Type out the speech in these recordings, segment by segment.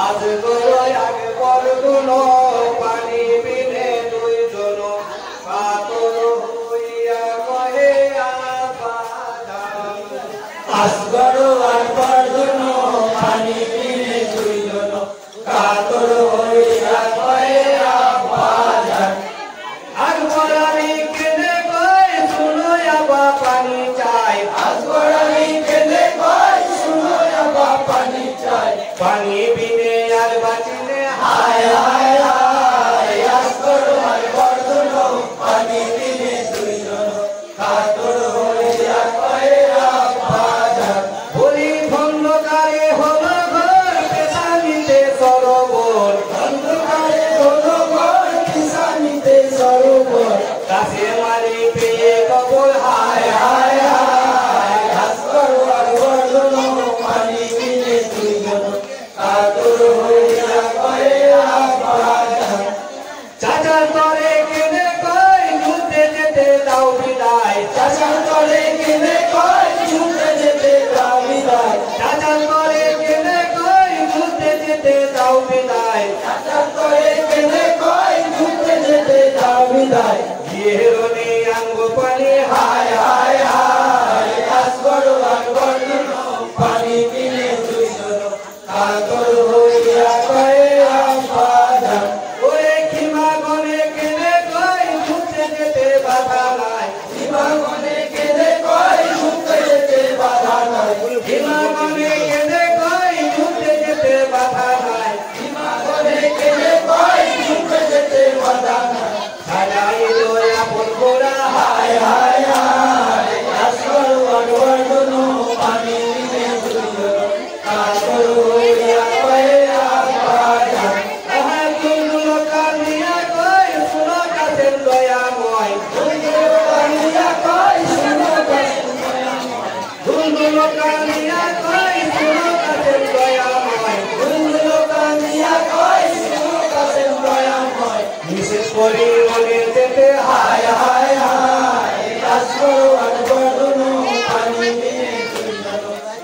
আজ গরো আগে পর দুনো পানি বিনে দুইজন কাতর হইয়া কহে আবাদান আজ গরো আগে পর দুনো পানি বিনে দুইজন কাতর হইয়া কহে আবাদান আজ গরানি কেনে কয় শুনো আবা পানি চাই আজ গরানি কেনে কয় শুনো আবা পানি চাই পানি বিনে আর বাঁচিলে হায় হায় হায় আজ গরো আর বর্ধনো পানি বিনে দুইজন কাতর হইয়া কয়ে আবাদান বলি খন্দকারে হলো ঘর পেশানিতে সরোবর খন্দকারে হলো ঘর পেশানিতে সরোবর কাছে মারি পেয়ে কবর হায় হায় হায় আজ গরো আর বর্ধনো পানি বিনে দুইজন কাতর হইয়া কয়ে আবাদান চাচার তরে কেনে কয় যুদ্ধে যেতে দাও বিদায় চাচার তরে কেনে কয় যুদ্ধে যেতে দাও বিদায় চাচার তরে কেনে কয় যুদ্ধে যেতে দাও বিদায় চাচার তরে কেনে কয় যুদ্ধে যেতে দাও বিদায় গিয়েরনি আঙ্গ পানি হায় হায় হায় আজ গরো আর বর্ধনো পানি বিনে দুইজন কাতর হইয়া কয়ে আবাদান ওরে খিমা গনে কেনে কয় যুদ্ধে যেতে বাধা নাই খিমা গনে কেনে কয় যুদ্ধে যেতে বাধা নাই খিমা গনে কেনে কয় যুদ্ধে যেতে বাধা নাই খিমা গনে কেনে কয় যুদ্ধে যেতে বাধা নাই সাজাইলো আপন গোরা হায় হায় হায় আজ গরো আর বর্ধনো পানি বিনে দুইজন কাতর হইয়া কয়ে আবাদান আহা দুলদুল কান্দিয়া কয় শুনো কাছের দয়াময় দুলদুল কান্দিয়া কয় শুনো কাছের দয়াময় দুলদুল কান্দিয়া কয় শুনো কাছের দয়াময় দুলদুল কান্দিয়া কয় শুনো কাছের দয়াময় নিষেধ করি মনে যেতে হায় হায় হায় আজ গরো আর বর্ধনো পানি বিনে দুইজন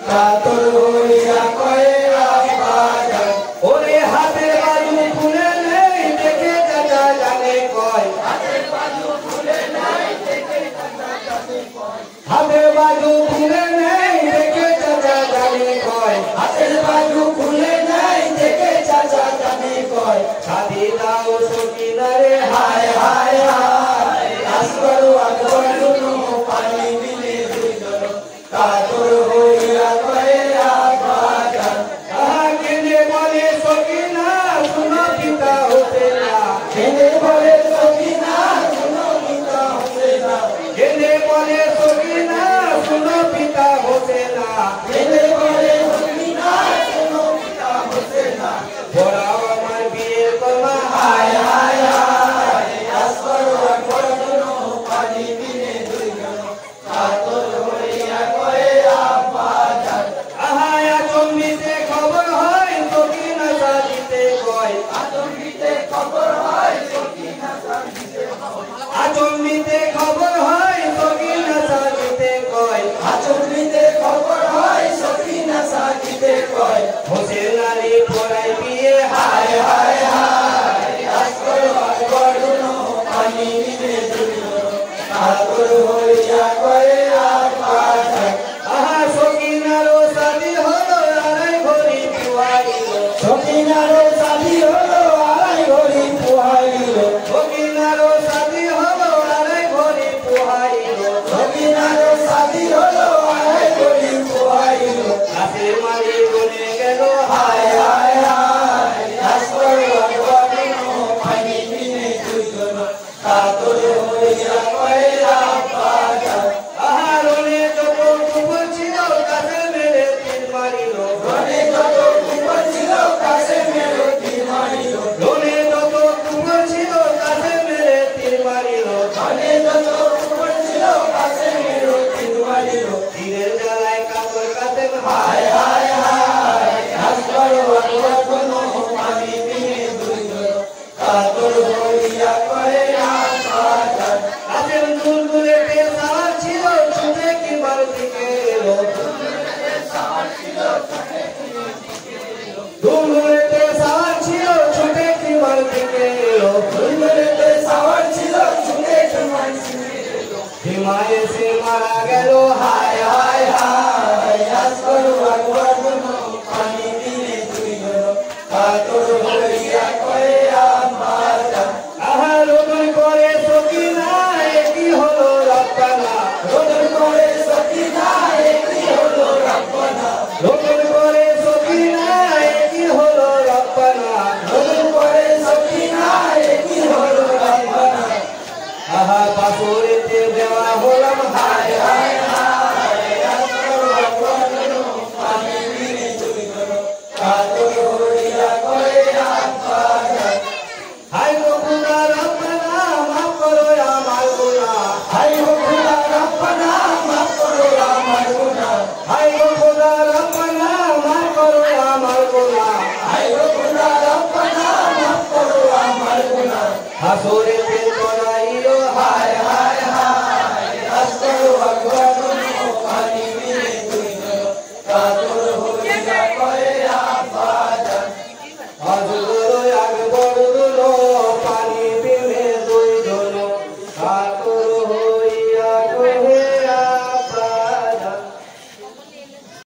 কাতর হইয়া কয়ে আবাদান ওরে হাতের বাজু খুলে নেই দেখে চাচা জানে কয় হাতের বাজু খুলে নেই দেখে চাচা জানে কয় হাতের বাজু খুলে নেই দেখে চাচা জানে কয় হাতের বাজু খুলে নেই দেখে চাচা জানে কয় সাদি দাও সকিনারে হায় হায় হায় আজ গরো আর বর্ধনো পানি বিনে দুইজন কাতর হইয়া কয়ে আবাদান আহা কেনে বলে সকিনা শুনো পিতা হতে না কেনে বলে সকিনা শুনো পিতা হতে না কেনে বলে সকিনা শুনো পিতা হতে না কেনে বলে সকিনা শুনো পিতা হতে না পড়াও আমার বিয়ের কমা হায় হায় হায় আজ গরো আর বর্ধনো পানি বিনে দুইজন কাতর হইয়া কয়ে আবাদান আহা আচম্বিতে খবর হয় সকিনা সাজিতে কয় আচম্বিতে খবর হয় সকিনা সাজিতে কয় আচম্বিতে খবর হয় সকিনা সাজিতে কয় আচম্বিতে খবর হয় সকিনা সাজিতে কয় হোসেন আলী পড়াই বিয়ে হায় হায় হায় আজ গরো আর বর্ধনো পানি বিনে দুইজন কাতর হইয়া কয়ে আবাদান আহা সকিনারও শাদি হলো আড়াই ভরি পুয়াইল সকিনারও শাদি হলো আড়াই ভরি পুয়াইল সকিনারও শাদি হলো আড়াই ভরি পুয়াইল সকিনারও শাদি হলো আড়াই ভরি পুয়াইল কাছে মারি বলে গেল হায় হায় হায় আজ গরো আর বর্ধনো পানি বিনে দুইজন কাতর হইয়া কয়ে আবাদান আহা রনে যত কুকুর ছিল কাছে মেরে তীর মারিল রনে যত কুকুর ছিল কাছে মেরে তীর মারিল রনে যত কুকুর ছিল কাছে মেরে তীর মারিল রনে যত কুকুর ছিল কাছে মেরে তীর মারিল তীরের জ্বালায় কাতর কাছে হায় হায় হায় আজ গরো আর বর্ধনো পানি বিনে দুইজন কাতর হইয়া কয়ে আবাদান কাছের দুলদুলেতে সাওয়ার ছিল ছুটে কিবার দিকে এলো দুলদুলেতে ফুলগুলিতে সাওয়ার ছিল চুলে তোমার হিমায়ে সে মারা গেল হায় হায় হায় আসগরু আকবর দুনো পানি দিনে তুই ধরো কাতর হইয়া কয়ে আমার জান আহা রোদন করে সকিনা একই হলো রব্বানা রোদন করে সকিনা একই হলো রব্বানা রোদন করে সকিনা একই হলো রব্বানা রোদন করে সকিনা একই হলো রব্বানা আহা বাসুরেতে দেওয়া হলাম হায় হায় হায় আসগরু আকবর দুনো পানি দিনে তুই ধরো কাতর হইয়া কয়ে আমার জান হায় গো খুদা রব্বানা মাফ করো আমার গুনাহ হায় গো খুদা রব্বানা মাফ করো আমার গুনাহ হায় গো খুদা রব্বানা মাফ করো আমার গুনাহ হায় গো খুদা রব্বানা মাফ করো আমার গুনাহ হাসুরেতে করাইলো হায় হায় হায় আসগরু আকবর দুনো পানি দিনে তুই ধরো কাতর হইয়া কয়ে